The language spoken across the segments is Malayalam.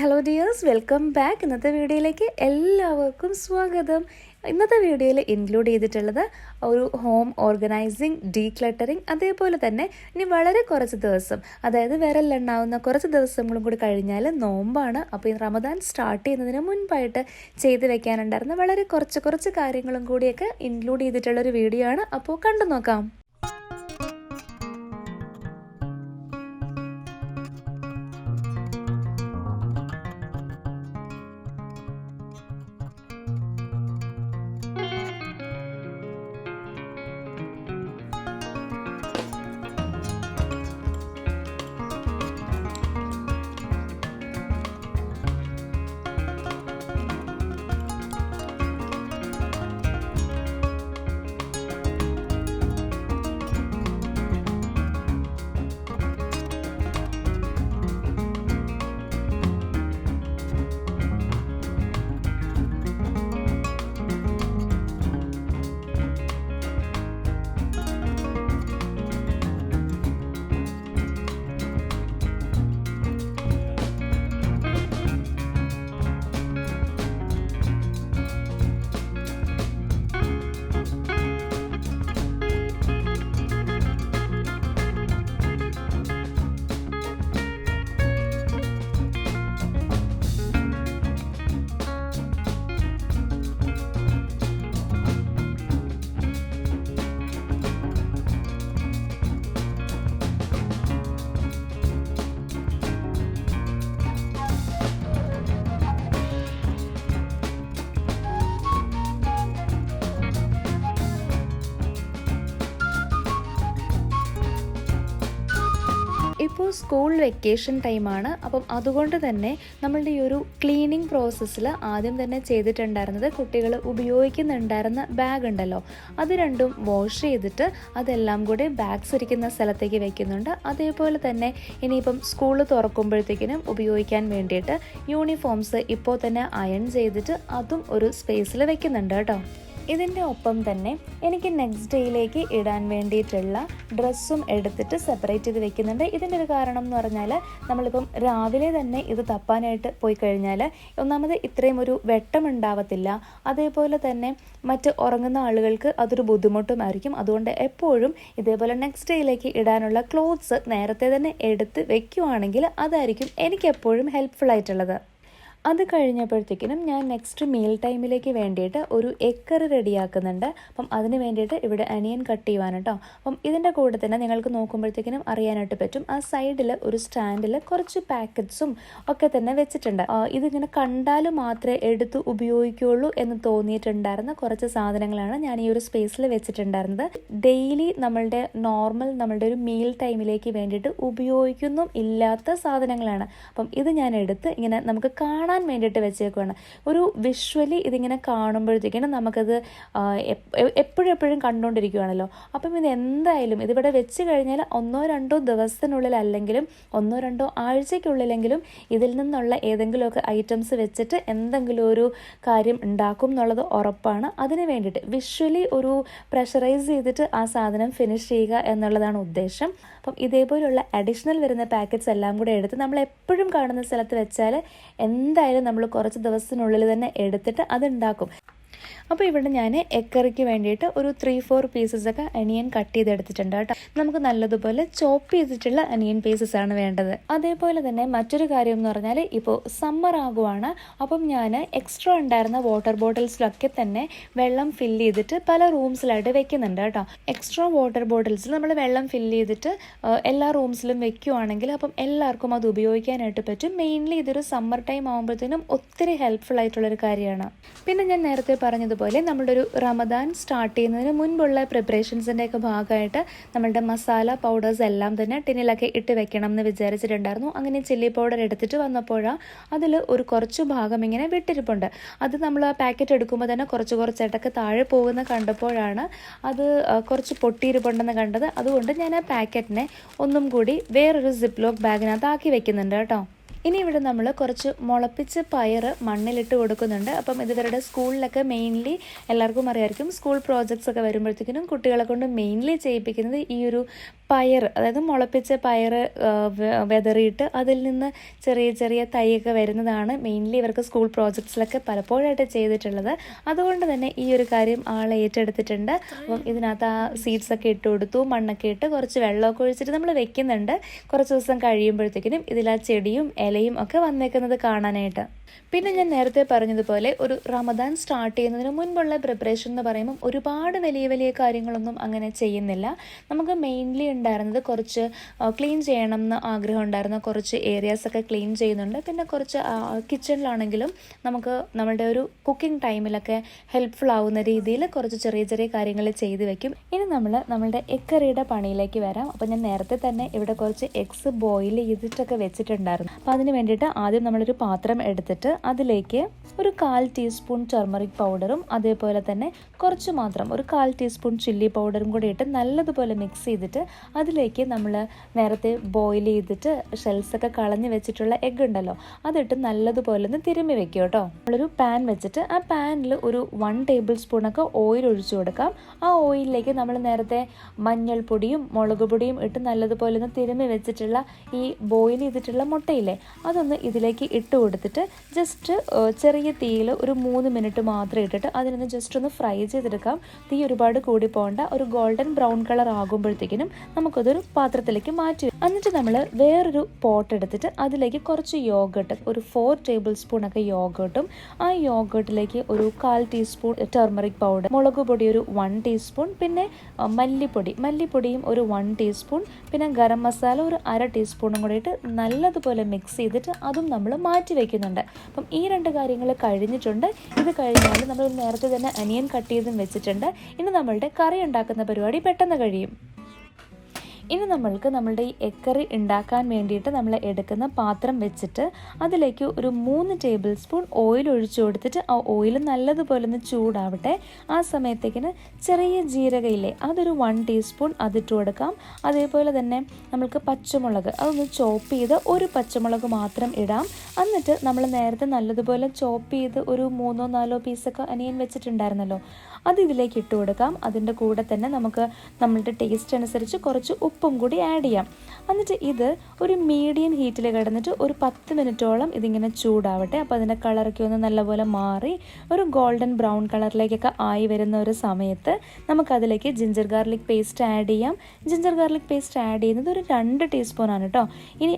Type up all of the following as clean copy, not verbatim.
Hello dears, welcome back. ഇന്നത്തെ വീഡിയോയിലേക്ക് എല്ലാവർക്കും സ്വാഗതം. ഇന്നത്തെ വീഡിയോയിൽ ഇൻക്ലൂഡ് ചെയ്തിട്ടുള്ളത് ഒരു ഹോം ഓർഗനൈസിങ്, ഡീക്ലട്ടറിങ്, അതേപോലെ തന്നെ ഇനി വളരെ കുറച്ച് ദിവസം, അതായത് വിരലിലെണ്ണാവുന്ന കുറച്ച് ദിവസങ്ങളും കൂടി കഴിഞ്ഞാൽ നോമ്പാണ്. അപ്പോൾ ഈ റമദാൻ സ്റ്റാർട്ട് ചെയ്യുന്നതിന് മുൻപായിട്ട് ചെയ്ത് വെക്കാനുണ്ടായിരുന്ന വളരെ കുറച്ച് കാര്യങ്ങളും കൂടിയൊക്കെ ഇൻക്ലൂഡ് ചെയ്തിട്ടുള്ളൊരു വീഡിയോ ആണ്. അപ്പോൾ കണ്ടു നോക്കാം. ഇപ്പോൾ സ്കൂൾ വെക്കേഷൻ ടൈമാണ്. അപ്പം അതുകൊണ്ട് തന്നെ നമ്മളുടെ ഈ ഒരു ക്ലീനിങ് പ്രോസസ്സിൽ ആദ്യം തന്നെ ചെയ്തിട്ടുണ്ടായിരുന്നത്, കുട്ടികൾ ഉപയോഗിക്കുന്നുണ്ടായിരുന്ന ബാഗ് ഉണ്ടല്ലോ, അത് രണ്ടും വാഷ് ചെയ്തിട്ട് അതെല്ലാം കൂടി ബാഗ്സ് ഇരിക്കുന്ന സ്ഥലത്തേക്ക് വെക്കുന്നുണ്ട്. അതേപോലെ തന്നെ ഇനിയിപ്പം സ്കൂൾ തുറക്കുമ്പോഴത്തേക്കിനും ഉപയോഗിക്കാൻ വേണ്ടിയിട്ട് യൂണിഫോംസ് ഇപ്പോൾ തന്നെ അയൺ ചെയ്തിട്ട് അതും ഒരു സ്പേസിൽ വെക്കുന്നുണ്ട് കേട്ടോ. ഇതിൻ്റെ ഒപ്പം തന്നെ എനിക്ക് നെക്സ്റ്റ് ഡേയിലേക്ക് ഇടാൻ വേണ്ടിയിട്ടുള്ള ഡ്രസ്സും എടുത്തിട്ട് സെപ്പറേറ്റ് ചെയ്ത് വെക്കുന്നുണ്ട്. ഇതിൻ്റെ ഒരു കാരണം എന്ന് പറഞ്ഞാൽ, നമ്മളിപ്പം രാവിലെ തന്നെ ഇത് തപ്പാനായിട്ട് പോയി കഴിഞ്ഞാൽ ഒന്നാമത് ഇത്രയും ഒരു വെട്ടം ഉണ്ടാവത്തില്ല, അതേപോലെ തന്നെ മറ്റ് ഉറങ്ങുന്ന ആളുകൾക്ക് അതൊരു ബുദ്ധിമുട്ടുമായിരിക്കും. അതുകൊണ്ട് എപ്പോഴും ഇതേപോലെ നെക്സ്റ്റ് ഡേയിലേക്ക് ഇടാനുള്ള ക്ലോത്ത്സ് നേരത്തെ തന്നെ എടുത്ത് വെക്കുവാണെങ്കിൽ അതായിരിക്കും എനിക്കെപ്പോഴും ഹെൽപ്ഫുൾ ആയിട്ടുള്ളത്. അത് കഴിഞ്ഞപ്പോഴത്തേക്കിനും ഞാൻ നെക്സ്റ്റ് മീൽ ടൈമിലേക്ക് വേണ്ടിയിട്ട് ഒരു എഗ് കറി റെഡിയാക്കുന്നുണ്ട്. അപ്പം അതിന് വേണ്ടിയിട്ട് ഇവിടെ അനിയൻ കട്ട് ചെയ്യുവാണ് കേട്ടോ. അപ്പം ഇതിൻ്റെ കൂടെ തന്നെ നിങ്ങൾക്ക് നോക്കുമ്പോഴത്തേക്കിനും അറിയാനായിട്ട് പറ്റും, ആ സൈഡിൽ ഒരു സ്റ്റാൻഡിൽ കുറച്ച് പാക്കറ്റ്സും ഒക്കെ തന്നെ വെച്ചിട്ടുണ്ട്. ഇതിങ്ങനെ കണ്ടാൽ മാത്രമേ എടുത്ത് ഉപയോഗിക്കുകയുള്ളൂ എന്ന് തോന്നിയിട്ടുണ്ടായിരുന്ന കുറച്ച് സാധനങ്ങളാണ് ഞാൻ ഈ ഒരു സ്പേസിൽ വെച്ചിട്ടുണ്ടായിരുന്നത്. ഡെയിലി നമ്മളുടെ ഒരു മീൽ ടൈമിലേക്ക് വേണ്ടിയിട്ട് ഉപയോഗിക്കുന്നും ഇല്ലാത്ത സാധനങ്ങളാണ്. അപ്പം ഇത് ഞാൻ എടുത്ത് ഇങ്ങനെ നമുക്ക് കാണാൻ വേണ്ടിയിട്ട് വെച്ചേക്കുവാണ്. ഒരു വിഷ്വലി ഇതിങ്ങനെ കാണുമ്പോഴത്തേക്കാണ് നമുക്കത് എപ്പോഴും കണ്ടുകൊണ്ടിരിക്കുകയാണല്ലോ. അപ്പം ഇത് എന്തായാലും ഇതിവിടെ വെച്ച് കഴിഞ്ഞാൽ 1-2 ദിവസത്തിനുള്ളിൽ, അല്ലെങ്കിലും 1-2 ആഴ്ചയ്ക്കുള്ളിലെങ്കിലും ഇതിൽ നിന്നുള്ള ഏതെങ്കിലുമൊക്കെ ഐറ്റംസ് വെച്ചിട്ട് എന്തെങ്കിലും ഒരു കാര്യം ഉണ്ടാക്കും എന്നുള്ളത് ഉറപ്പാണ്. അതിന് വേണ്ടിയിട്ട് വിഷ്വലി ഒരു പ്രഷറൈസ് ചെയ്തിട്ട് ആ സാധനം ഫിനിഷ് ചെയ്യുക എന്നുള്ളതാണ് ഉദ്ദേശം. അപ്പം ഇതേപോലുള്ള അഡീഷണൽ വരുന്ന പാക്കറ്റ്സ് എല്ലാം കൂടെ എടുത്ത് നമ്മൾ എപ്പോഴും കാണുന്ന സ്ഥലത്ത് വെച്ചാൽ എന്തായാലും നമ്മൾ കുറച്ച് ദിവസത്തിനുള്ളിൽ തന്നെ എടുത്തിട്ട് അതുണ്ടാക്കും. അപ്പോൾ ഇവിടെ ഞാൻ എഗ് കറിക്ക് വേണ്ടിയിട്ട് ഒരു 3-4 പീസസൊക്കെ അനിയൻ കട്ട് ചെയ്തെടുത്തിട്ടുണ്ട് കേട്ടോ. നമുക്ക് നല്ലതുപോലെ ചോപ്പ് ചെയ്തിട്ടുള്ള അനിയൻ പീസസ് ആണ് വേണ്ടത്. അതേപോലെ തന്നെ മറ്റൊരു കാര്യം എന്ന് പറഞ്ഞാൽ, ഇപ്പോൾ സമ്മർ ആകുവാണ്. അപ്പം ഞാൻ എക്സ്ട്രാ ഉണ്ടായിരുന്ന വാട്ടർ ബോട്ടിൽസിലൊക്കെ തന്നെ വെള്ളം ഫില്ല് ചെയ്തിട്ട് പല റൂംസിലായിട്ട് വെക്കുന്നുണ്ട് കേട്ടോ. എക്സ്ട്രാ വാട്ടർ ബോട്ടിൽസിൽ നമ്മൾ വെള്ളം ഫില്ല് ചെയ്തിട്ട് എല്ലാ റൂംസിലും വെക്കുവാണെങ്കിൽ അപ്പം എല്ലാവർക്കും അത് ഉപയോഗിക്കാനായിട്ട് പറ്റും. മെയിൻലി ഇതൊരു സമ്മർ ടൈം ആകുമ്പോഴത്തേനും ഒത്തിരി ഹെൽപ്ഫുൾ ആയിട്ടുള്ളൊരു കാര്യമാണ്. പിന്നെ ഞാൻ നേരത്തെ പറഞ്ഞതുപോലെ നമ്മളുടെ ഒരു റമദാൻ സ്റ്റാർട്ട് ചെയ്യുന്നതിന് മുൻപുള്ള പ്രിപ്പറേഷൻസിൻ്റെയൊക്കെ ഭാഗമായിട്ട് നമ്മളുടെ മസാല പൗഡേഴ്സ് എല്ലാം തന്നെ ടിന്നിലൊക്കെ ഇട്ട് വെക്കണം എന്ന് വിചാരിച്ചിട്ടുണ്ടായിരുന്നു. അങ്ങനെ ചില്ലി പൗഡർ എടുത്തിട്ട് വന്നപ്പോഴാണ് അതിൽ ഒരു കുറച്ച് ഭാഗം ഇങ്ങനെ വിട്ടിരിപ്പുണ്ട്. അത് നമ്മൾ ആ പാക്കറ്റ് എടുക്കുമ്പോൾ തന്നെ കുറച്ചായിട്ടൊക്കെ താഴെ പോകുന്ന കണ്ടപ്പോഴാണ് അത് കുറച്ച് പൊട്ടിയിരിപ്പുണ്ടെന്ന് കണ്ടത്. അതുകൊണ്ട് ഞാൻ ആ പാക്കറ്റിനെ ഒന്നും കൂടി വേറൊരു സിപ്പ് ലോക്ക് ബാഗിനകത്ത് ആക്കി വെക്കുന്നുണ്ട് കേട്ടോ. ഇനി ഇവിടെ നമ്മൾ കുറച്ച് മുളപ്പിച്ച പയർ മണ്ണിലിട്ട് കൊടുക്കുന്നുണ്ട്. അപ്പം ഇവരുടെ സ്കൂളിലൊക്കെ മെയിൻലി എല്ലാവർക്കും അറിയാമായിരിക്കും, സ്കൂൾ പ്രോജക്ട്സ് ഒക്കെ വരുമ്പോഴത്തേക്കിനും കുട്ടികളെ കൊണ്ട് മെയിൻലി ചെയ്യിപ്പിക്കുന്നത് ഈ ഒരു പയർ, അതായത് മുളപ്പിച്ച പയർ വെതറിയിട്ട് അതിൽ നിന്ന് ചെറിയ ചെറിയ തൈയൊക്കെ വരുന്നതാണ് മെയിൻലി ഇവർക്ക് സ്കൂൾ പ്രോജക്ട്സിലൊക്കെ പലപ്പോഴായിട്ട് ചെയ്തിട്ടുള്ളത്. അതുകൊണ്ട് തന്നെ ഈ ഒരു കാര്യം ആൾ ഏറ്റെടുത്തിട്ടുണ്ട്. അപ്പം ഇതിനകത്ത് ആ സീഡ്സൊക്കെ ഇട്ട് കൊടുത്തു, മണ്ണൊക്കെ ഇട്ട് കുറച്ച് വെള്ളമൊക്കെ ഒഴിച്ചിട്ട് നമ്മൾ വെക്കുന്നുണ്ട്. കുറച്ച് ദിവസം കഴിയുമ്പോഴത്തേക്കിനും ഇതിൽ ആ ചെടിയും ഇലയും ഒക്കെ വന്നേക്കുന്നത് കാണാനായിട്ട്. പിന്നെ ഞാൻ നേരത്തെ പറഞ്ഞതുപോലെ ഒരു റമദാൻ സ്റ്റാർട്ട് ചെയ്യുന്നതിന് മുൻപുള്ള പ്രിപ്പറേഷൻ എന്ന് പറയുമ്പം ഒരുപാട് വലിയ വലിയ കാര്യങ്ങളൊന്നും അങ്ങനെ ചെയ്യുന്നില്ല. നമുക്ക് മെയിൻലി ഉണ്ടായിരുന്നത് കുറച്ച് ക്ലീൻ ചെയ്യണം എന്ന് ആഗ്രഹം ഉണ്ടായിരുന്ന കുറച്ച് ഏരിയാസൊക്കെ ക്ലീൻ ചെയ്യുന്നുണ്ട്. പിന്നെ കുറച്ച് കിച്ചണിലാണെങ്കിലും നമുക്ക് നമ്മളുടെ ഒരു കുക്കിംഗ് ടൈമിലൊക്കെ ഹെൽപ്ഫുൾ ആവുന്ന രീതിയിൽ കുറച്ച് ചെറിയ ചെറിയ കാര്യങ്ങൾ ചെയ്ത് വെക്കും. ഇനി നമ്മളുടെ എഗ് കറിയുടെ പണിയിലേക്ക് വരാം. അപ്പോൾ ഞാൻ നേരത്തെ തന്നെ ഇവിടെ കുറച്ച് എഗ്സ് ബോയിൽ ചെയ്തിട്ടൊക്കെ വെച്ചിട്ടുണ്ടായിരുന്നു. അപ്പോൾ അതിന് വേണ്ടിയിട്ട് ആദ്യം നമ്മളൊരു പാത്രം എടുത്തിട്ട് അതിലേക്ക് ഒരു 1/4 ടീസ്പൂൺ ടർമറിക് പൗഡറും അതേപോലെ തന്നെ കുറച്ച് മാത്രം ഒരു 1/4 ടീസ്പൂൺ ചില്ലി പൗഡറും കൂടി ഇട്ട് നല്ലതുപോലെ മിക്സ് ചെയ്തിട്ട് അതിലേക്ക് നമ്മൾ നേരത്തെ ബോയിൽ ചെയ്തിട്ട് ഷെൽസൊക്കെ കളഞ്ഞ് വെച്ചിട്ടുള്ള എഗ്ഗ് ഉണ്ടല്ലോ, അതിട്ട് നല്ലതുപോലെ ഒന്ന് തിരുമ്മി വെക്കുക കേട്ടോ. നമ്മളൊരു പാൻ വെച്ചിട്ട് ആ പാനിൽ ഒരു 1 ടേബിൾ സ്പൂണൊക്കെ ഓയിൽ ഒഴിച്ചു കൊടുക്കാം. ആ ഓയിലിലേക്ക് നമ്മൾ നേരത്തെ മഞ്ഞൾപ്പൊടിയും മുളക് പൊടിയും ഇട്ട് നല്ലതുപോലെ ഒന്ന് തിരുമ്മി വെച്ചിട്ടുള്ള ഈ ബോയിൽ ചെയ്തിട്ടുള്ള മുട്ടയില്ലേ, അതൊന്ന് ഇതിലേക്ക് ഇട്ട് കൊടുത്തിട്ട് ജസ്റ്റ് ചെറിയ തീയിൽ ഒരു 3 മിനിറ്റ് മാത്രം ഇട്ടിട്ട് അതിനൊന്ന് ജസ്റ്റ് ഒന്ന് ഫ്രൈ ചെയ്തെടുക്കാം. തീ ഒരുപാട് കൂടി പോകണ്ട. ഒരു ഗോൾഡൻ ബ്രൗൺ കളർ ആകുമ്പോഴത്തേക്കിനും നമുക്കതൊരു പാത്രത്തിലേക്ക് മാറ്റി. എന്നിട്ട് നമ്മൾ വേറൊരു പോട്ട് എടുത്തിട്ട് അതിലേക്ക് കുറച്ച് യോഗട്ട്, ഒരു 4 ടേബിൾ സ്പൂണൊക്കെ യോഗട്ടും ആ യോഗട്ടിലേക്ക് ഒരു 1/4 ടീസ്പൂൺ ടർമറിക് പൗഡർ, മുളക് പൊടി ഒരു 1 ടീസ്പൂൺ, പിന്നെ മല്ലിപ്പൊടിയും ഒരു 1 ടീസ്പൂൺ, പിന്നെ ഗരം മസാല ഒരു 1/2 ടീസ്പൂണും കൂടി ഇട്ട് നല്ലതുപോലെ മിക്സ് ചെയ്തിട്ട് അതും നമ്മൾ മാറ്റി വയ്ക്കുന്നുണ്ട്. അപ്പം ഈ 2 കാര്യങ്ങൾ കഴിഞ്ഞിട്ടുണ്ട്. ഇത് കഴിഞ്ഞാൽ നമ്മൾ നേരത്തെ തന്നെ അനിയൻ കട്ട് ചെയ്തും വെച്ചിട്ടുണ്ട്. ഇനി നമ്മളുടെ കറി ഉണ്ടാക്കുന്ന പരിപാടി പെട്ടെന്ന് കഴിയും. ഇനി നമ്മളുടെ ഈ എഗ് കറി ഉണ്ടാക്കാൻ വേണ്ടിയിട്ട് നമ്മൾ എടുക്കുന്ന പാത്രം വെച്ചിട്ട് അതിലേക്ക് ഒരു 3 ടേബിൾ സ്പൂൺ ഓയിൽ ഒഴിച്ചു കൊടുത്തിട്ട് ആ ഓയിൽ നല്ലതുപോലെ ഒന്ന് ചൂടാവട്ടെ. ആ സമയത്തേക്കിന് ചെറിയ ജീരകയില്ലേ, അതൊരു 1 ടീസ്പൂൺ അതിട്ട് കൊടുക്കാം. അതേപോലെ തന്നെ നമ്മൾക്ക് പച്ചമുളക് അതൊന്ന് ചോപ്പ് ചെയ്ത് ഒരു പച്ചമുളക് മാത്രം ഇടാം. എന്നിട്ട് നമ്മൾ നേരത്തെ നല്ലതുപോലെ ചോപ്പ് ചെയ്ത് ഒരു 3-4 പീസൊക്കെ അനിയൻ വെച്ചിട്ടുണ്ടായിരുന്നല്ലോ, അത് ഇതിലേക്ക് ഇട്ട് കൊടുക്കാം. അതിൻ്റെ കൂടെ തന്നെ നമുക്ക് നമ്മളുടെ ടേസ്റ്റ് അനുസരിച്ച് കുറച്ച് ഉപ്പും കൂടി ആഡ് ചെയ്യാം. എന്നിട്ട് ഇത് ഒരു മീഡിയം ഹീറ്റിൽ കിടന്നിട്ട് ഒരു 10 മിനിറ്റോളം ഇതിങ്ങനെ ചൂടാവട്ടെ. അപ്പോൾ അതിൻ്റെ കളറൊക്കെ ഒന്ന് നല്ലപോലെ മാറി ഒരു ഗോൾഡൻ ബ്രൗൺ കളറിലേക്കൊക്കെ ആയി വരുന്ന ഒരു സമയത്ത് നമുക്കതിലേക്ക് ജിഞ്ചർ ഗാർലിക് പേസ്റ്റ് ആഡ് ചെയ്യാം. ജിഞ്ചർ ഗാർലിക് പേസ്റ്റ് ആഡ് ചെയ്യുന്നത് ഒരു 2 ടീസ്പൂണാണ് കേട്ടോ. ഇനി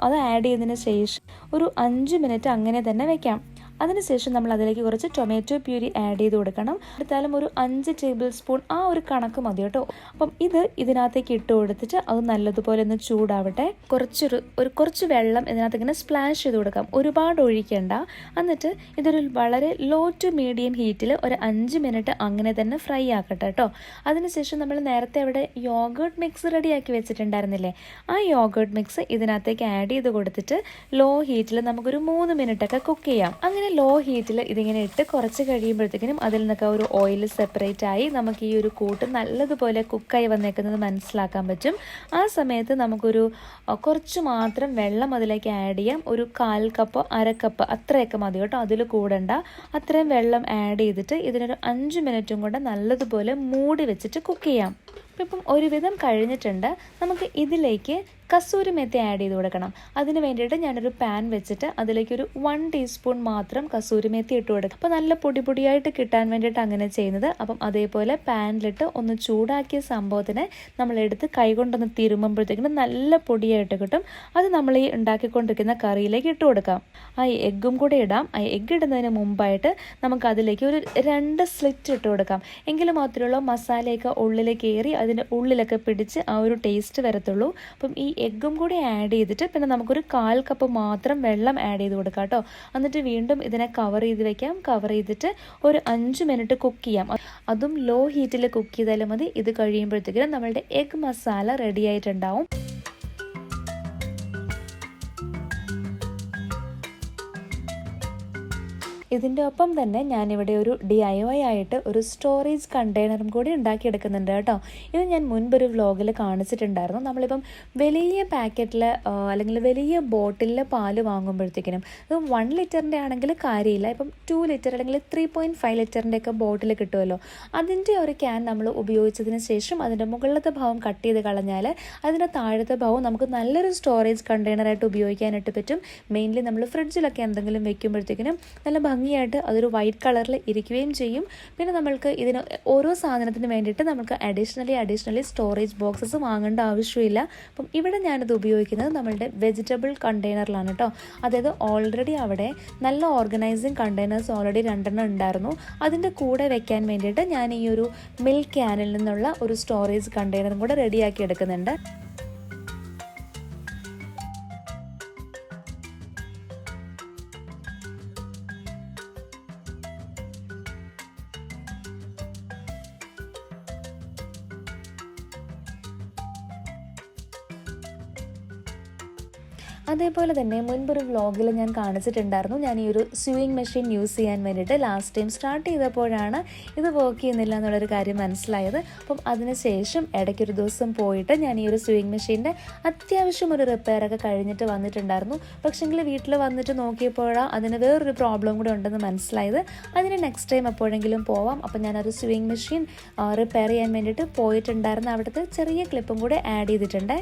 അത് ആഡ് ചെയ്തതിന് ശേഷം ഒരു 5 മിനിറ്റ് അങ്ങനെ തന്നെ വെക്കാം. അതിനുശേഷം നമ്മൾ അതിലേക്ക് കുറച്ച് ടൊമാറ്റോ പ്യൂരി ആഡ് ചെയ്ത് കൊടുക്കണം. എടുത്താലും ഒരു 5 ടേബിൾ സ്പൂൺ ആ ഒരു കണക്ക് മതി കേട്ടോ. അപ്പം ഇതിനകത്തേക്ക് ഇട്ട് കൊടുത്തിട്ട് അത് നല്ലതുപോലെ ഒന്ന് ചൂടാവട്ടെ. കുറച്ച് വെള്ളം ഇതിനകത്ത് ഇങ്ങനെ സ്പ്ലാഷ് ചെയ്ത് കൊടുക്കാം, ഒരുപാട് ഒഴിക്കേണ്ട. എന്നിട്ട് ഇതൊരു വളരെ ലോ ടു മീഡിയം ഹീറ്റിൽ ഒരു 5 മിനിറ്റ് അങ്ങനെ തന്നെ ഫ്രൈ ആക്കട്ടെ കേട്ടോ. അതിനുശേഷം നമ്മൾ നേരത്തെ അവിടെ യോഗേർട്ട് മിക്സ് റെഡിയാക്കി വെച്ചിട്ടുണ്ടായിരുന്നില്ലേ, ആ യോഗേർട്ട് മിക്സ് ഇതിനകത്തേക്ക് ആഡ് ചെയ്ത് കൊടുത്തിട്ട് ലോ ഹീറ്റിൽ നമുക്കൊരു 3 മിനിറ്റൊക്കെ കുക്ക് ചെയ്യാം. അങ്ങനെ ലോ ഹീറ്റിൽ ഇതിങ്ങനെ ഇട്ട് കുറച്ച് കഴിയുമ്പോഴത്തേക്കിനും അതിൽ നിന്നൊക്കെ ഒരു ഓയിൽ സെപ്പറേറ്റ് ആയി നമുക്ക് ഈ ഒരു കൂട്ട് നല്ലതുപോലെ കുക്കായി വന്നേക്കുന്നത് മനസ്സിലാക്കാൻ പറ്റും. ആ സമയത്ത് നമുക്കൊരു കുറച്ച് മാത്രം വെള്ളം അതിലേക്ക് ആഡ് ചെയ്യാം. ഒരു 1/4 കപ്പോ 1/2 കപ്പ് അത്രയൊക്കെ മതി കേട്ടോ, അതിൽ കൂടണ്ട. അത്രയും വെള്ളം ആഡ് ചെയ്തിട്ട് ഇതിനൊരു 5 മിനിറ്റും കൊണ്ട് നല്ലതുപോലെ മൂടി വെച്ചിട്ട് കുക്ക് ചെയ്യാം. ഇപ്പം ഒരുവിധം കഴിഞ്ഞിട്ടുണ്ട്. നമുക്ക് ഇതിലേക്ക് കസൂരി മേത്തി ആഡ് ചെയ്ത് കൊടുക്കണം. അതിന് വേണ്ടിയിട്ട് ഞാനൊരു പാൻ വെച്ചിട്ട് അതിലേക്ക് ഒരു 1 ടീസ്പൂൺ മാത്രം കസൂരി മേത്തി ഇട്ട് കൊടുക്കും. അപ്പോൾ നല്ല പൊടിയായിട്ട് കിട്ടാൻ വേണ്ടിയിട്ട് അങ്ങനെ ചെയ്യുന്നത്. അപ്പം അതേപോലെ പാനിലിട്ട് ഒന്ന് ചൂടാക്കിയ സംഭവത്തിനെ നമ്മളെടുത്ത് കൈകൊണ്ടൊന്ന് തിരുമുമ്പോഴത്തേക്കിനും നല്ല പൊടിയായിട്ട് കിട്ടും. അത് നമ്മൾ ഈ ഉണ്ടാക്കിക്കൊണ്ടിരിക്കുന്ന കറിയിലേക്ക് ഇട്ട് കൊടുക്കാം. ആ എഗ്ഗും കൂടെ ഇടാം. ആ എഗ്ഗ് ഇടുന്നതിന് മുമ്പായിട്ട് നമുക്ക് അതിലേക്ക് ഒരു 2 സ്ലിറ്റ് ഇട്ട് കൊടുക്കാം. എങ്കിലും മാത്രമുള്ള മസാലയൊക്കെ ഉള്ളിലേക്ക് കയറി അതിൻ്റെ ഉള്ളിലൊക്കെ പിടിച്ച് ആ ഒരു ടേസ്റ്റ് വരത്തുള്ളൂ. അപ്പം ഈ എഗ്ഗും കൂടി ആഡ് ചെയ്തിട്ട് പിന്നെ നമുക്കൊരു 1/4 കപ്പ് മാത്രം വെള്ളം ആഡ് ചെയ്ത് കൊടുക്കാം കേട്ടോ. എന്നിട്ട് വീണ്ടും ഇതിനെ കവർ ചെയ്ത് വെക്കാം. കവർ ചെയ്തിട്ട് ഒരു 5 മിനിറ്റ് കുക്ക് ചെയ്യാം. അതും ലോ ഹീറ്റിൽ കുക്ക് ചെയ്താലും മതി. ഇത് കഴിയുമ്പോഴത്തേക്കും നമ്മളുടെ എഗ് മസാല റെഡി ആയിട്ടുണ്ടാവും. ഇതിൻ്റെ ഒപ്പം തന്നെ ഞാനിവിടെ ഒരു DIY ആയിട്ട് ഒരു സ്റ്റോറേജ് കണ്ടെയ്നറും കൂടി ഉണ്ടാക്കിയെടുക്കുന്നുണ്ട് കേട്ടോ. ഇത് ഞാൻ മുൻപൊരു വ്ലോഗിൽ കാണിച്ചിട്ടുണ്ടായിരുന്നു. നമ്മളിപ്പം വലിയ പാക്കറ്റിൽ അല്ലെങ്കിൽ വലിയ ബോട്ടിലിൽ പാല് വാങ്ങുമ്പോഴത്തേക്കിനും ഇത് 1 ലിറ്ററിൻ്റെ ആണെങ്കിൽ കാര്യമില്ല, ഇപ്പം 2 ലിറ്റർ അല്ലെങ്കിൽ 3.5 ലിറ്ററിൻ്റെയൊക്കെ ബോട്ടിൽ കിട്ടുമല്ലോ, അതിൻ്റെ ഒരു ക്യാൻ നമ്മൾ ഉപയോഗിച്ചതിന് ശേഷം അതിൻ്റെ മുകളിലത്തെ ഭാഗം കട്ട് ചെയ്ത് കളഞ്ഞാൽ അതിൻ്റെ താഴത്തെ ഭാഗം നമുക്ക് നല്ലൊരു സ്റ്റോറേജ് കണ്ടെയ്നറായിട്ട് ഉപയോഗിക്കാനായിട്ട് പറ്റും. മെയിൻലി നമ്മൾ ഫ്രിഡ്ജിലൊക്കെ എന്തെങ്കിലും വെക്കുമ്പോഴത്തേക്കിനും നല്ല ഭംഗിയായിട്ട് അതൊരു വൈറ്റ് കളറിൽ ഇരിക്കുകയും ചെയ്യും. പിന്നെ നമ്മൾക്ക് ഇതിന് ഓരോ സാധനത്തിന് വേണ്ടിയിട്ട് നമുക്ക് അഡീഷണലി സ്റ്റോറേജ് ബോക്സസ് വാങ്ങേണ്ട ആവശ്യമില്ല. അപ്പം ഇവിടെ ഞാനിത് ഉപയോഗിക്കുന്നത് നമ്മളുടെ വെജിറ്റബിൾ കണ്ടെയ്നറിലാണ് കേട്ടോ. അതായത് ഓൾറെഡി അവിടെ നല്ല ഓർഗനൈസിങ് കണ്ടെയ്നേഴ്സ് ഓൾറെഡി 2 ഉണ്ടായിരുന്നു. അതിൻ്റെ കൂടെ വെക്കാൻ വേണ്ടിയിട്ട് ഞാൻ ഈ ഒരു മിൽക്ക് ക്യാനിൽ നിന്നുള്ള ഒരു സ്റ്റോറേജ് കണ്ടെയ്നറും കൂടെ റെഡിയാക്കി എടുക്കുന്നുണ്ട്. അതേപോലെ തന്നെ മുൻപൊരു വ്ലോഗിൽ ഞാൻ കാണിച്ചിട്ടുണ്ടായിരുന്നു, ഞാൻ ഈ ഒരു സ്യൂയിങ് മെഷീൻ യൂസ് ചെയ്യാൻ വേണ്ടിയിട്ട് ലാസ്റ്റ് ടൈം സ്റ്റാർട്ട് ചെയ്തപ്പോഴാണ് ഇത് വർക്ക് ചെയ്യുന്നില്ല എന്നുള്ളൊരു കാര്യം മനസ്സിലായത്. അപ്പം അതിനുശേഷം ഇടയ്ക്കൊരു ദിവസം പോയിട്ട് ഞാൻ ഈ ഒരു സ്യൂയിങ് മെഷീൻ്റെ അത്യാവശ്യം ഒരു റിപ്പയറൊക്കെ കഴിഞ്ഞിട്ട് വന്നിട്ടുണ്ടായിരുന്നു. പക്ഷേങ്കിൽ വീട്ടിൽ വന്നിട്ട് നോക്കിയപ്പോഴാണ് അതിന് വേറൊരു പ്രോബ്ലം കൂടെ ഉണ്ടെന്ന് മനസ്സിലായത്. അതിന് നെക്സ്റ്റ് ടൈം എപ്പോഴെങ്കിലും പോവാം. അപ്പം ഞാനൊരു സ്യൂയിങ് മെഷീൻ റിപ്പയർ ചെയ്യാൻ വേണ്ടിയിട്ട് പോയിട്ടുണ്ടായിരുന്നു. അവിടുത്തെ ചെറിയ ക്ലിപ്പും കൂടെ ആഡ് ചെയ്തിട്ടുണ്ട്.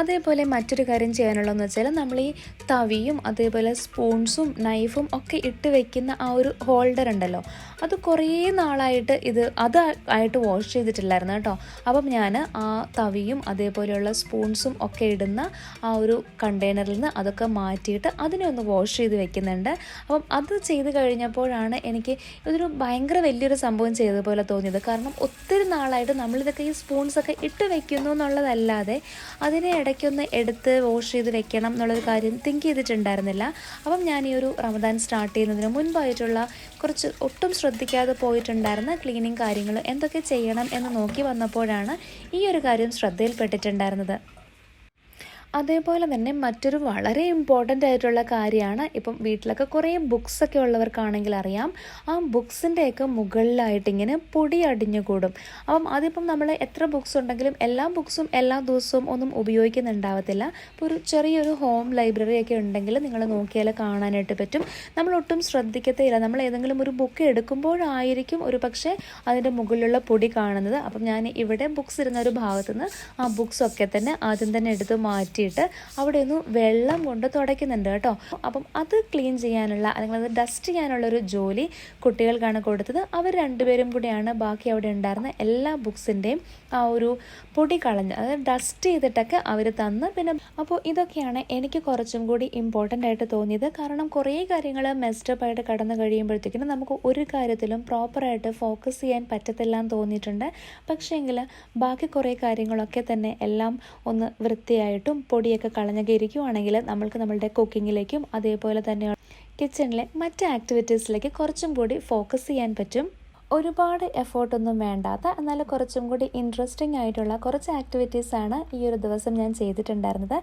അതേപോലെ മറ്റൊരു കാര്യം ചെയ്യാനുള്ളതെന്ന് വെച്ചാൽ നമ്മൾ ഈ തവിയും അതേപോലെ സ്പൂൺസും നൈഫും ഒക്കെ ഇട്ട് വെക്കുന്ന ആ ഒരു ഹോൾഡർ ഉണ്ടല്ലോ, അത് കുറേ നാളായിട്ട് ആയിട്ട് വാഷ് ചെയ്തിട്ടില്ലായിരുന്നു കേട്ടോ. അപ്പം ഞാൻ ആ തവിയും അതേപോലെയുള്ള സ്പൂൺസും ഒക്കെ ഇടുന്ന ആ ഒരു കണ്ടെയ്നറിൽ നിന്ന് അതൊക്കെ മാറ്റിയിട്ട് അതിനെ ഒന്ന് വാഷ് ചെയ്ത് വെക്കുന്നുണ്ട്. അപ്പം അത് ചെയ്ത് കഴിഞ്ഞപ്പോഴാണ് എനിക്ക് ഇതൊരു ഭയങ്കര വലിയൊരു സംഭവം ചെയ്തതുപോലെ തോന്നിയത്. കാരണം ഒത്തിരി നാളായിട്ട് നമ്മളിതൊക്കെ ഈ സ്പൂൺസൊക്കെ ഇട്ട് വെക്കുന്നു എന്നുള്ളതല്ലാതെ അതിനെ ഇടയ്ക്കൊന്ന് എടുത്ത് വാഷ് ചെയ്ത് വെക്കണം എന്നുള്ളൊരു കാര്യം തിങ്ക് ചെയ്തിട്ടുണ്ടായിരുന്നില്ല. അപ്പം ഞാൻ ഈ ഒരു റമദാൻ സ്റ്റാർട്ട് ചെയ്യുന്നതിന് മുൻപായിട്ടുള്ള കുറച്ച് ഒട്ടും ശ്രദ്ധിക്കാതെ പോയിട്ടുണ്ടായിരുന്ന ക്ലീനിങ് കാര്യങ്ങൾ എന്തൊക്കെ ചെയ്യണം എന്ന് നോക്കി വന്നപ്പോഴാണ് ഈ ഒരു കാര്യം ശ്രദ്ധയിൽപ്പെട്ടിട്ടുണ്ടായിരുന്നത്. അതേപോലെ തന്നെ മറ്റൊരു വളരെ ഇമ്പോർട്ടൻ്റ് ആയിട്ടുള്ള കാര്യമാണ്, ഇപ്പം വീട്ടിലൊക്കെ കുറേ ബുക്സൊക്കെ ഉള്ളവർക്കാണെങ്കിൽ അറിയാം, ആ ബുക്സിൻ്റെയൊക്കെ മുകളിലായിട്ട് ഇങ്ങനെ പൊടി അടിഞ്ഞു കൂടും. അപ്പം അതിപ്പം നമ്മൾ എത്ര ബുക്സ് ഉണ്ടെങ്കിലും എല്ലാ ബുക്സും എല്ലാ ദിവസവും ഒന്നും ഉപയോഗിക്കുന്നുണ്ടാവത്തില്ല. ഇപ്പോൾ ഒരു ചെറിയൊരു ഹോം ലൈബ്രറി ഒക്കെ ഉണ്ടെങ്കിൽ നിങ്ങൾ നോക്കിയാൽ കാണാനായിട്ട് പറ്റും. നമ്മൾ ഒട്ടും ശ്രദ്ധിക്കത്തേയില്ല, നമ്മൾ ഏതെങ്കിലും ഒരു ബുക്ക് എടുക്കുമ്പോഴായിരിക്കും ഒരു പക്ഷേ അതിൻ്റെ മുകളിലുള്ള പൊടി കാണുന്നത്. അപ്പം ഞാൻ ഇവിടെ ബുക്സ് ഇരുന്ന ഒരു ഭാഗത്തുനിന്ന് ആ ബുക്സൊക്കെ തന്നെ ആദ്യം തന്നെ എടുത്ത് മാറ്റി അവിടെ ഒന്ന് വെള്ളം കൊണ്ട് തുടയ്ക്കുന്നുണ്ട് കേട്ടോ. അപ്പം അത് ക്ലീൻ ചെയ്യാനുള്ള അല്ലെങ്കിൽ അത് ഡസ്റ്റ് ചെയ്യാനുള്ള ഒരു ജോലി കുട്ടികൾക്കാണ് കൊടുത്തത്. അവർ 2 പേരും കൂടിയാണ് ബാക്കി അവിടെ ഉണ്ടായിരുന്ന എല്ലാ ബുക്സിൻ്റെയും ആ ഒരു പൊടി കളഞ്ഞ് അതായത് ഡസ്റ്റ് ചെയ്തിട്ടൊക്കെ അവർ തന്ന്. പിന്നെ അപ്പോൾ ഇതൊക്കെയാണ് എനിക്ക് കുറച്ചും കൂടി ഇമ്പോർട്ടൻ്റ് ആയിട്ട് തോന്നിയത്. കാരണം കുറേ കാര്യങ്ങൾ മെസ്റ്റപ്പായിട്ട് കടന്നു കഴിയുമ്പോഴത്തേക്കിനും നമുക്ക് ഒരു കാര്യത്തിലും പ്രോപ്പറായിട്ട് ഫോക്കസ് ചെയ്യാൻ പറ്റത്തില്ല എന്ന് തോന്നിയിട്ടുണ്ട്. പക്ഷേങ്കിൽ ബാക്കി കുറേ കാര്യങ്ങളൊക്കെ തന്നെ എല്ലാം ഒന്ന് വൃത്തിയായിട്ടും പൊടിയൊക്കെ കളഞ്ഞൊക്കെ ഇരിക്കുവാണെങ്കിൽ നമ്മൾക്ക് നമ്മളുടെ കുക്കിങ്ങിലേക്കും അതേപോലെ തന്നെ കിച്ചണിലെ മറ്റ് ആക്ടിവിറ്റീസിലേക്ക് കുറച്ചും കൂടി ഫോക്കസ് ചെയ്യാൻ പറ്റും. ഒരുപാട് എഫേർട്ടൊന്നും വേണ്ടാത്ത എന്നാൽ കുറച്ചും കൂടി ഇൻട്രസ്റ്റിംഗ് ആയിട്ടുള്ള കുറച്ച് ആക്ടിവിറ്റീസാണ് ഈ ഒരു ദിവസം ഞാൻ ചെയ്തിട്ടുണ്ടായിരുന്നത്.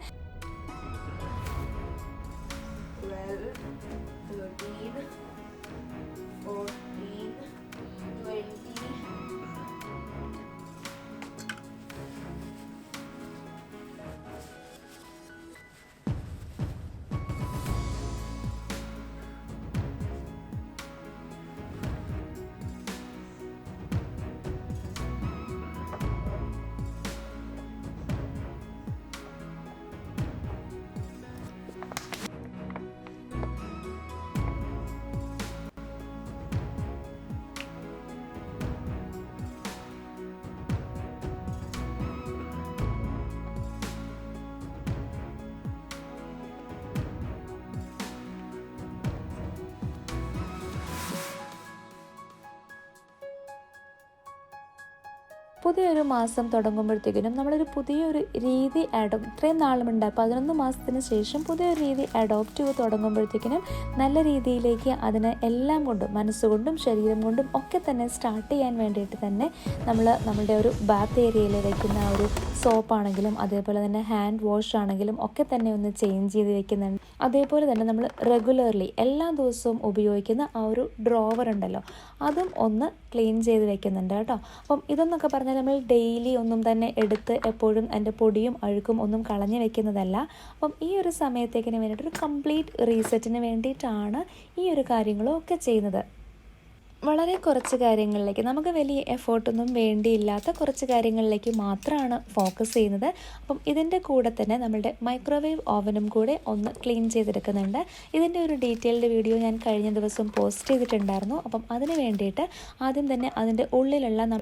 പുതിയൊരു മാസം തുടങ്ങുമ്പോഴത്തേക്കിനും നമ്മളൊരു പുതിയൊരു രീതി ഇത്രയും നാളുമുണ്ട് 11 മാസത്തിന് ശേഷം പുതിയൊരു രീതി അഡോപ്റ്റ് ചെയ്ത് തുടങ്ങുമ്പോഴത്തേക്കിനും നല്ല രീതിയിലേക്ക് അതിനെ എല്ലാം കൊണ്ടും മനസ്സുകൊണ്ടും ശരീരം കൊണ്ടും ഒക്കെ തന്നെ സ്റ്റാർട്ട് ചെയ്യാൻ വേണ്ടിയിട്ട് തന്നെ നമ്മളുടെ ഒരു ബാത്ത് ഏരിയയിൽ വയ്ക്കുന്ന ഒരു സോപ്പാണെങ്കിലും അതേപോലെ തന്നെ ഹാൻഡ് വാഷ് ആണെങ്കിലും ഒക്കെ തന്നെ ഒന്ന് ചേഞ്ച് ചെയ്ത് വെക്കുന്നുണ്ട്. അതേപോലെ തന്നെ നമ്മൾ റെഗുലർലി എല്ലാ ദിവസവും ഉപയോഗിക്കുന്ന ആ ഒരു ഡ്രോവർ ഉണ്ടല്ലോ, അതും ഒന്ന് ക്ലീൻ ചെയ്ത് വെക്കുന്നുണ്ട് കേട്ടോ. അപ്പം ഇതെന്നൊക്കെ പറഞ്ഞാൽ നമ്മൾ ഡെയിലി ഒന്നും തന്നെ എടുത്ത് എപ്പോഴും അതിൻ്റെ പൊടിയും അഴുക്കും ഒന്നും കളഞ്ഞു വെക്കുന്നതല്ല. അപ്പം ഈ ഒരു സമയത്തേക്കിന് വേണ്ടിയിട്ട് ഒരു കംപ്ലീറ്റ് റീസെറ്റിന് വേണ്ടിയിട്ടാണ് ഈ ഒരു കാര്യങ്ങളും ഒക്കെ ചെയ്യുന്നത്. വളരെ കുറച്ച് കാര്യങ്ങളിലേക്ക്, നമുക്ക് വലിയ എഫേർട്ടൊന്നും വേണ്ടിയില്ലാത്ത കുറച്ച് കാര്യങ്ങളിലേക്ക് മാത്രമാണ് ഫോക്കസ് ചെയ്യുന്നത്. അപ്പം ഇതിൻ്റെ കൂടെ തന്നെ നമ്മളുടെ മൈക്രോവേവ് ഓവനും കൂടെ ഒന്ന് ക്ലീൻ ചെയ്തെടുക്കുന്നുണ്ട്. ഇതിൻ്റെ ഒരു ഡീറ്റെയിൽഡ് വീഡിയോ ഞാൻ കഴിഞ്ഞ ദിവസം പോസ്റ്റ് ചെയ്തിട്ടുണ്ടായിരുന്നു. അപ്പം അതിന് വേണ്ടിയിട്ട് ആദ്യം തന്നെ അതിൻ്റെ ഉള്ളിലുള്ള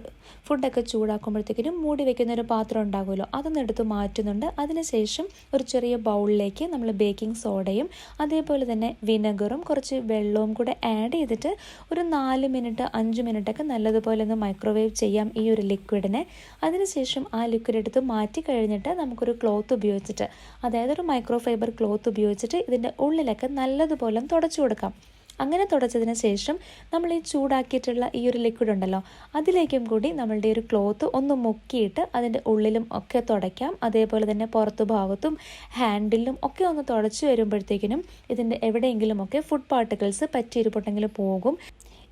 ഫുഡൊക്കെ ചൂടാക്കുമ്പോഴത്തേക്കിനും മൂടി വെക്കുന്ന ഒരു പാത്രം ഉണ്ടാകുമല്ലോ, അതൊന്ന് എടുത്ത് മാറ്റുന്നുണ്ട്. അതിനുശേഷം ഒരു ചെറിയ ബൗളിലേക്ക് നമ്മൾ ബേക്കിംഗ് സോഡയും അതേപോലെ തന്നെ വിനെഗറും കുറച്ച് വെള്ളവും കൂടെ ആഡ് ചെയ്തിട്ട് ഒരു 4 മിനിറ്റ് 5 മിനിറ്റൊക്കെ നല്ലതുപോലെ ഒന്ന് മൈക്രോവേവ് ചെയ്യാം ഈ ഒരു ലിക്വിഡിനെ. അതിനുശേഷം ആ ലിക്വിഡ് എടുത്ത് മാറ്റി കഴിഞ്ഞിട്ട് നമുക്കൊരു ക്ലോത്ത് ഉപയോഗിച്ചിട്ട്, അതായത് ഒരു മൈക്രോ ഫൈബർ ക്ലോത്ത് ഉപയോഗിച്ചിട്ട് ഇതിൻ്റെ ഉള്ളിലൊക്കെ നല്ലതുപോലെ തുടച്ചു കൊടുക്കാം. അങ്ങനെ തുടച്ചതിന് ശേഷം നമ്മൾ ഈ ചൂടാക്കിയിട്ടുള്ള ഈ ഒരു ലിക്വിഡ് ഉണ്ടല്ലോ, അതിലേക്കും കൂടി നമ്മളുടെ ഒരു ക്ലോത്ത് ഒന്ന് മുക്കിയിട്ട് അതിൻ്റെ ഉള്ളിലും ഒക്കെ തുടയ്ക്കാം. അതേപോലെ തന്നെ പുറത്തു ഭാഗത്തും ഹാൻഡിലും ഒക്കെ ഒന്ന് തുടച്ച് വരുമ്പോഴത്തേക്കിനും ഇതിൻ്റെ എവിടെയെങ്കിലുമൊക്കെ ഫുഡ് പാർട്ടിക്കിൾസ് പറ്റിയിരുപ്പുണ്ടെങ്കിൽ പോകും.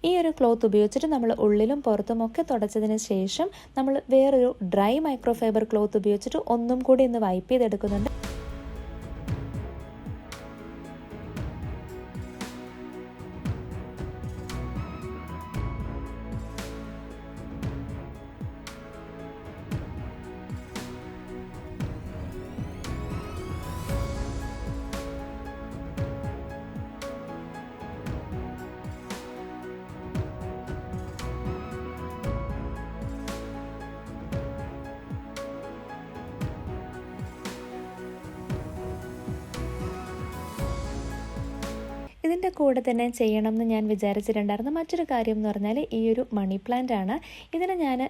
ഈ ഒരു ക്ലോത്ത് ഉപയോഗിച്ചിട്ട് നമ്മൾ ഉള്ളിലും പുറത്തും ഒക്കെ തുടച്ചതിന് ശേഷം നമ്മൾ വേറൊരു ഡ്രൈ മൈക്രോഫൈബർ ക്ലോത്ത് ഉപയോഗിച്ചിട്ട് ഒന്നും കൂടി ഒന്ന് വൈപ്പ് ചെയ്തെടുക്കുന്നുണ്ട്. ഇതിൻ്റെ കൂടെ തന്നെ ചെയ്യണം എന്ന് ഞാൻ വിചാരിച്ചിട്ടുണ്ടായിരുന്നു മറ്റൊരു കാര്യം എന്ന് പറഞ്ഞാൽ ഈ ഒരു മണി പ്ലാന്റ് ആണ്.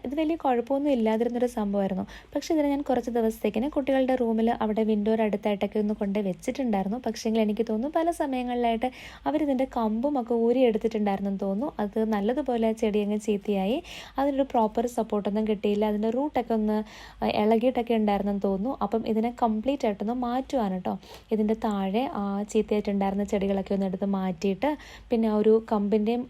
ഇത് വലിയ കുഴപ്പമൊന്നും ഇല്ലാതിരുന്നൊരു സംഭവമായിരുന്നു. പക്ഷേ ഇതിനെ ഞാൻ കുറച്ച് ദിവസത്തേക്കിന് കുട്ടികളുടെ റൂമിൽ അവിടെ വിൻഡോയുടെ അടുത്തായിട്ടൊക്കെ ഒന്ന് കൊണ്ട് വെച്ചിട്ടുണ്ടായിരുന്നു. പക്ഷേങ്കിൽ എനിക്ക് തോന്നുന്നു പല സമയങ്ങളിലായിട്ട് അവരിതിൻ്റെ കമ്പും ഒക്കെ ഊരിയെടുത്തിട്ടുണ്ടായിരുന്നെന്ന് തോന്നുന്നു. അത് നല്ലതുപോലെ ചെടി അങ്ങ് ചീത്തയായി, അതിനൊരു പ്രോപ്പർ സപ്പോർട്ടൊന്നും കിട്ടിയില്ല, അതിൻ്റെ റൂട്ടൊക്കെ ഒന്ന് ഇളകിയിട്ടൊക്കെ ഉണ്ടായിരുന്നെന്ന് തോന്നുന്നു. അപ്പം ഇതിനെ കംപ്ലീറ്റ് ആയിട്ടൊന്ന് മാറ്റുവാണ് കേട്ടോ. ഇതിൻ്റെ താഴെ ചീത്തയായിട്ടുണ്ടായിരുന്ന ചെടികളൊക്കെ ഒന്ന് എടുത്ത് മാറ്റിയിട്ട് പിന്നെ ഒരു കമ്പിൻ്റെയും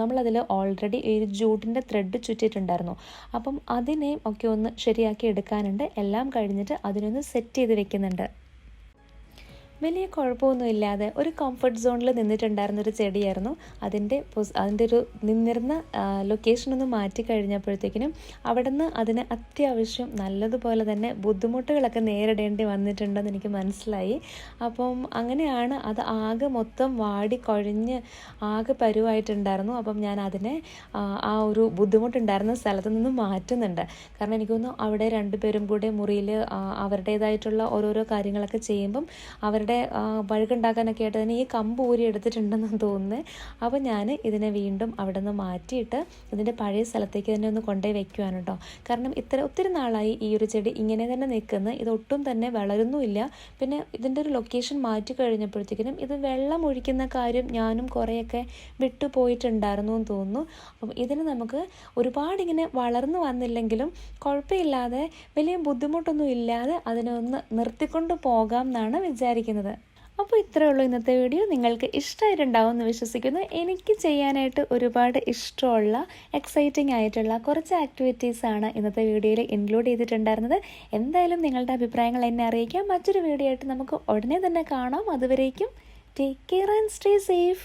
നമ്മളതിൽ ഓൾറെഡി ഈ ജൂട്ടിൻ്റെ ത്രെഡ് ചുറ്റിയിട്ടുണ്ടായിരുന്നു. അപ്പം അതിനെയും ഒക്കെ ഒന്ന് ശരിയാക്കി എടുക്കാനുണ്ട്. എല്ലാം കഴിഞ്ഞിട്ട് അതിനൊന്ന് സെറ്റ് ചെയ്ത് വെക്കുന്നുണ്ട്. വലിയ കുഴപ്പമൊന്നും ഇല്ലാതെ ഒരു കംഫർട്ട് സോണിൽ നിന്നിട്ടുണ്ടായിരുന്നൊരു ചെടിയായിരുന്നു. അതിൻ്റെ ഒരു നിന്നിരുന്ന ലൊക്കേഷനൊന്ന് മാറ്റി കഴിഞ്ഞപ്പോഴത്തേക്കിനും അവിടെ നിന്ന് അതിന് അത്യാവശ്യം നല്ലതുപോലെ തന്നെ ബുദ്ധിമുട്ടുകളൊക്കെ നേരിടേണ്ടി വന്നിട്ടുണ്ടെന്ന് എനിക്ക് മനസ്സിലായി. അപ്പം അങ്ങനെയാണ് അത് ആകെ മൊത്തം വാടി കൊഴിഞ്ഞ് ആകെ പരുവായിട്ടുണ്ടായിരുന്നു. അപ്പം ഞാൻ അതിനെ ആ ഒരു ബുദ്ധിമുട്ടുണ്ടായിരുന്ന സ്ഥലത്ത് നിന്ന് മാറ്റുന്നുണ്ട്. കാരണം എനിക്ക് തോന്നുന്നു അവിടെ രണ്ടുപേരും കൂടെ മുറിയിൽ അവരുടേതായിട്ടുള്ള ഓരോരോ കാര്യങ്ങളൊക്കെ ചെയ്യുമ്പം അവരുടെ വഴുക്കുണ്ടാക്കാനൊക്കെ ആയിട്ട് തന്നെ ഈ കമ്പ് ഊരി എടുത്തിട്ടുണ്ടെന്ന് തോന്നുന്നത്. അപ്പോൾ ഞാൻ ഇതിനെ വീണ്ടും അവിടെ നിന്ന് മാറ്റിയിട്ട് ഇതിൻ്റെ പഴയ സ്ഥലത്തേക്ക് തന്നെ ഒന്ന് കൊണ്ടുപോയി വെക്കുവാണ് കേട്ടോ. കാരണം ഒത്തിരി നാളായി ഈ ഒരു ചെടി ഇങ്ങനെ തന്നെ നിൽക്കുന്നത്, ഇതൊട്ടും തന്നെ വളരുന്നുമില്ല. പിന്നെ ഇതിൻ്റെ ഒരു ലൊക്കേഷൻ മാറ്റി കഴിഞ്ഞപ്പോഴത്തേക്കിനും ഇത് വെള്ളം ഒഴിക്കുന്ന കാര്യം ഞാനും കുറേയൊക്കെ വിട്ടുപോയിട്ടുണ്ടായിരുന്നു എന്ന് തോന്നുന്നു. അപ്പം ഇതിന് നമുക്ക് ഒരുപാടിങ്ങനെ വളർന്നു വന്നില്ലെങ്കിലും കുഴപ്പമില്ലാതെ വലിയ ബുദ്ധിമുട്ടൊന്നും ഇല്ലാതെ അതിനെ ഒന്ന് നിർത്തിക്കൊണ്ട് പോകാം എന്നാണ് വിചാരിക്കുന്നത്. അപ്പോൾ ഇത്രയേ ഉള്ളൂ ഇന്നത്തെ വീഡിയോ. നിങ്ങൾക്ക് ഇഷ്ടമായിട്ടുണ്ടാവും എന്ന് വിശ്വസിക്കുന്നു. എനിക്ക് ചെയ്യാനായിട്ട് ഒരുപാട് ഇഷ്ടമുള്ള എക്സൈറ്റിംഗ് ആയിട്ടുള്ള കുറച്ച് ആക്ടിവിറ്റീസാണ് ഇന്നത്തെ വീഡിയോയിൽ ഇൻക്ലൂഡ് ചെയ്തിട്ടുണ്ടായിരുന്നത്. എന്തായാലും നിങ്ങളുടെ അഭിപ്രായങ്ങൾ എന്നെ അറിയിക്കാം. മറ്റൊരു വീഡിയോ ആയിട്ട് നമുക്ക് ഉടനെ തന്നെ കാണാം. അതുവരേക്കും take care and stay safe.